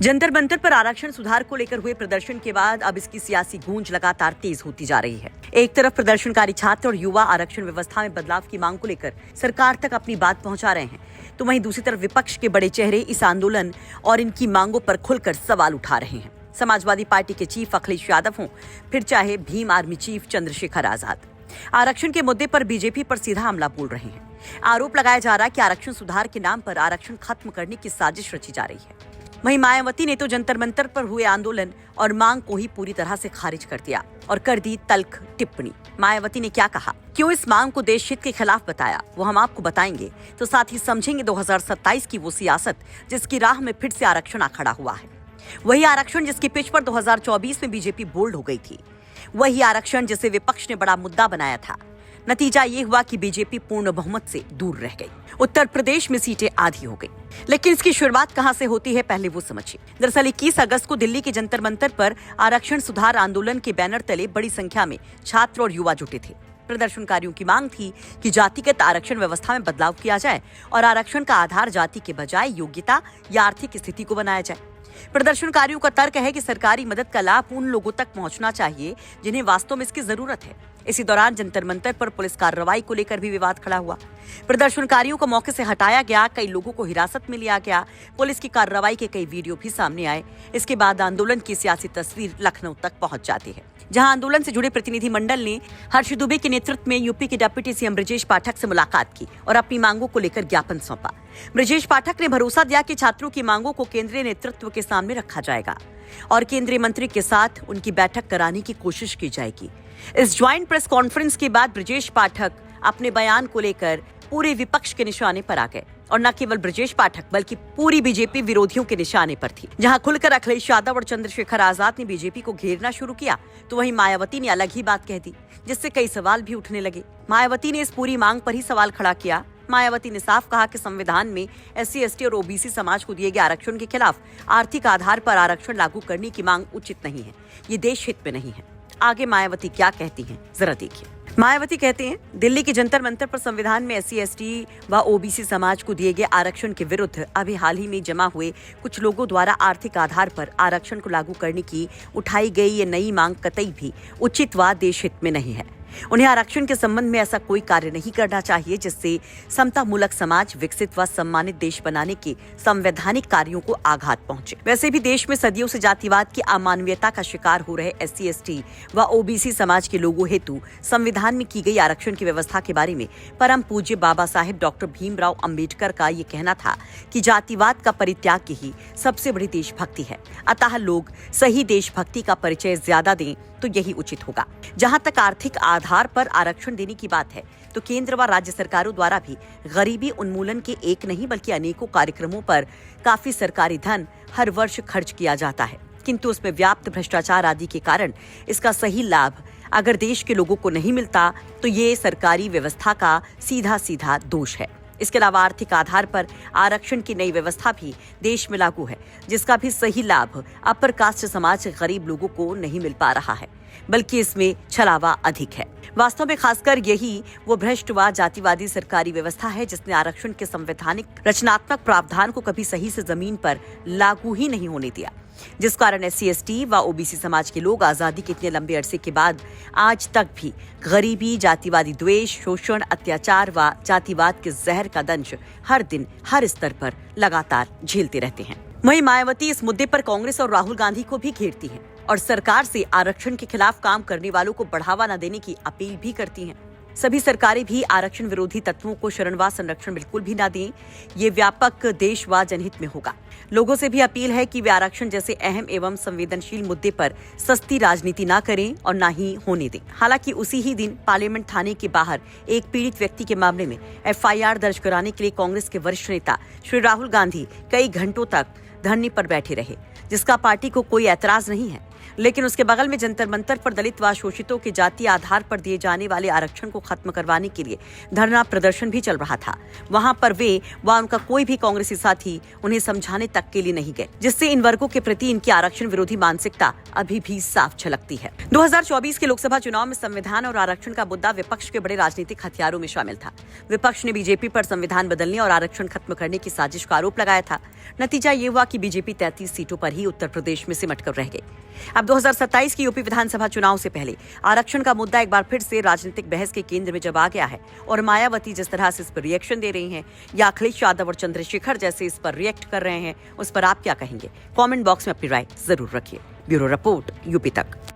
जंतर मंतर पर आरक्षण सुधार को लेकर हुए प्रदर्शन के बाद अब इसकी सियासी गूंज लगातार तेज होती जा रही है। एक तरफ प्रदर्शनकारी छात्र और युवा आरक्षण व्यवस्था में बदलाव की मांग को लेकर सरकार तक अपनी बात पहुंचा रहे हैं, तो वहीं दूसरी तरफ विपक्ष के बड़े चेहरे इस आंदोलन और इनकी मांगों पर खुलकर सवाल उठा रहे हैं। समाजवादी पार्टी के चीफ अखिलेश यादव हों, फिर चाहे भीम आर्मी चीफ चंद्रशेखर आजाद, आरक्षण के मुद्दे पर बीजेपी पर सीधा हमला बोल रहे हैं। आरोप लगाया जा रहा है कि आरक्षण सुधार के नाम पर आरक्षण खत्म करने की साजिश रची जा रही है। वहीं मायावती ने तो जंतर मंतर पर हुए आंदोलन और मांग को ही पूरी तरह से खारिज कर दिया और कर दी तल्ख टिप्पणी। मायावती ने क्या कहा, क्यों इस मांग को देश हित के खिलाफ बताया, वो हम आपको बताएंगे। तो साथ ही समझेंगे 2027 की वो सियासत जिसकी राह में फिर से आरक्षण आ खड़ा हुआ है। वही आरक्षण जिसकी पिच पर 2024 में बीजेपी बोल्ड हो गई थी। वही आरक्षण जिसे विपक्ष ने बड़ा मुद्दा बनाया था। नतीजा ये हुआ कि बीजेपी पूर्ण बहुमत से दूर रह गई। उत्तर प्रदेश में सीटें आधी हो गई। लेकिन इसकी शुरुआत कहां से होती है, पहले वो समझिए। दरअसल 21 अगस्त को दिल्ली के जंतर मंतर पर आरक्षण सुधार आंदोलन के बैनर तले बड़ी संख्या में छात्र और युवा जुटे थे। प्रदर्शनकारियों की मांग थी कि जातिगत आरक्षण व्यवस्था में बदलाव किया जाए और आरक्षण का आधार जाति के बजाय योग्यता या आर्थिक स्थिति को बनाया जाए। प्रदर्शनकारियों का तर्क है कि सरकारी मदद का लाभ उन लोगों तक पहुंचना चाहिए जिन्हें वास्तव में इसकी जरूरत है। इसी दौरान जंतर मंतर पर पुलिस कार्रवाई को लेकर भी विवाद खड़ा हुआ। प्रदर्शनकारियों को मौके से हटाया गया, कई लोगों को हिरासत में लिया गया। पुलिस की कार्रवाई के कई वीडियो भी सामने आए। इसके बाद आंदोलन की सियासी तस्वीर लखनऊ तक पहुंच जाती है, जहां आंदोलन से जुड़े प्रतिनिधि मंडल ने हर्ष दुबे के नेतृत्व में यूपी के डिप्टी सीएम ब्रजेश पाठक से मुलाकात की और अपनी मांगों को लेकर ज्ञापन सौंपा। ब्रजेश पाठक ने भरोसा दिया कि छात्रों की मांगों को केंद्रीय नेतृत्व के सामने रखा जाएगा और केंद्रीय मंत्री के साथ उनकी बैठक कराने की कोशिश की जाएगी। इस ज्वाइंट प्रेस कॉन्फ्रेंस के बाद ब्रजेश पाठक अपने बयान को लेकर पूरे विपक्ष के निशाने पर आ गए और न केवल ब्रजेश पाठक बल्कि पूरी बीजेपी विरोधियों के निशाने पर थी। जहां खुलकर अखिलेश यादव और चंद्रशेखर आजाद ने बीजेपी को घेरना शुरू किया, तो वहीं मायावती ने अलग ही बात कह दी, जिससे कई सवाल भी उठने लगे। मायावती ने इस पूरी मांग पर ही सवाल खड़ा किया। मायावती ने साफ कहा कि संविधान में SC, ST और OBC समाज को दिए गए आरक्षण के खिलाफ आर्थिक आधार पर आरक्षण लागू करने की मांग उचित नहीं है, ये देश हित में नहीं है। आगे मायावती क्या कहती हैं, जरा देखिए। मायावती कहते हैं, दिल्ली के जंतर मंतर पर संविधान में SC, ST व OBC समाज को दिए गए आरक्षण के विरुद्ध अभी हाल ही में जमा हुए कुछ लोगों द्वारा आर्थिक आधार पर आरक्षण को लागू करने की उठाई गई ये नई मांग कतई भी उचित व देश हित में नहीं है। उन्हें आरक्षण के संबंध में ऐसा कोई कार्य नहीं करना चाहिए जिससे समतामूलक समाज, विकसित व सम्मानित देश बनाने के संवैधानिक कार्यों को आघात पहुंचे। वैसे भी देश में सदियों से जातिवाद की अमानवीयता का शिकार हो रहे SC, ST व OBC समाज के लोगों हेतु संविधान में की गई आरक्षण की व्यवस्था के बारे में परम पूज्य बाबा साहेब डॉक्टर भीमराव अंबेडकर का ये कहना था कि जातिवाद का परित्याग ही सबसे बड़ी देशभक्ति है। अतः लोग सही देशभक्ति का परिचय ज्यादा दें तो यही उचित होगा। जहां तक आर्थिक आधार पर आरक्षण देने की बात है, तो केंद्र व राज्य सरकारों द्वारा भी गरीबी उन्मूलन के एक नहीं बल्कि अनेकों कार्यक्रमों पर काफी सरकारी धन हर वर्ष खर्च किया जाता है, किंतु उसमें व्याप्त भ्रष्टाचार आदि के कारण इसका सही लाभ अगर देश के लोगों को नहीं मिलता, तो ये सरकारी व्यवस्था का सीधा सीधा दोष है। इसके अलावा आर्थिक आधार पर आरक्षण की नई व्यवस्था भी देश में लागू है, जिसका भी सही लाभ अपर कास्ट समाज के गरीब लोगों को नहीं मिल पा रहा है, बल्कि इसमें छलावा अधिक है। वास्तव में खासकर यही वो भ्रष्ट व जातिवादी सरकारी व्यवस्था है जिसने आरक्षण के संवैधानिक रचनात्मक प्रावधान को कभी सही से जमीन पर लागू ही नहीं होने दिया, जिस कारण SC, ST व OBC समाज के लोग आजादी के इतने लंबे अरसे के बाद आज तक भी गरीबी, जातिवादी द्वेष, शोषण, अत्याचार व जातिवाद के जहर का दंश हर दिन हर स्तर पर लगातार झेलते रहते हैं। वहीं मायावती इस मुद्दे पर कांग्रेस और राहुल गांधी को भी घेरती हैं और सरकार से आरक्षण के खिलाफ काम करने वालों को बढ़ावा न देने की अपील भी करती हैं। सभी सरकारें भी आरक्षण विरोधी तत्वों को शरण व संरक्षण बिल्कुल भी न दें, ये व्यापक देश व जनहित में होगा। लोगों से भी अपील है कि वे आरक्षण जैसे अहम एवं संवेदनशील मुद्दे पर सस्ती राजनीति न करें और न ही होने दें। हालांकि उसी ही दिन पार्लियामेंट थाने के बाहर एक पीड़ित व्यक्ति के मामले में FIR दर्ज कराने के लिए कांग्रेस के वरिष्ठ नेता श्री राहुल गांधी कई घंटों तक धरने पर बैठे रहे, जिसका पार्टी को कोई ऐतराज नहीं है। लेकिन उसके बगल में जंतर मंतर पर दलित व शोषितों के जातीय आधार पर दिए जाने वाले आरक्षण को खत्म करवाने के लिए धरना प्रदर्शन भी चल रहा था। वहां पर वे व उनका कोई भी कांग्रेसी साथी उन्हें समझाने तक के लिए नहीं गए, जिससे इन वर्गों के प्रति इनकी आरक्षण विरोधी मानसिकता अभी भी साफ झलकती है। 2024 के लोकसभा चुनाव में संविधान और आरक्षण का मुद्दा विपक्ष के बड़े राजनीतिक हथियारों में शामिल था। विपक्ष ने बीजेपी पर संविधान बदलने और आरक्षण खत्म करने की साजिश का आरोप लगाया था। नतीजा ये हुआ कि बीजेपी 33 सीटों पर ही उत्तर प्रदेश में सिमट कर रह गई। अब 2027 की यूपी विधानसभा चुनाव से पहले आरक्षण का मुद्दा एक बार फिर से राजनीतिक बहस के केंद्र में जब आ गया है और मायावती जिस तरह से इस पर रिएक्शन दे रही हैं या अखिलेश यादव और चंद्रशेखर जैसे इस पर रिएक्ट कर रहे हैं, उस पर आप क्या कहेंगे? कमेंट बॉक्स में अपनी राय जरूर रखिए। ब्यूरो रिपोर्ट, यूपी तक।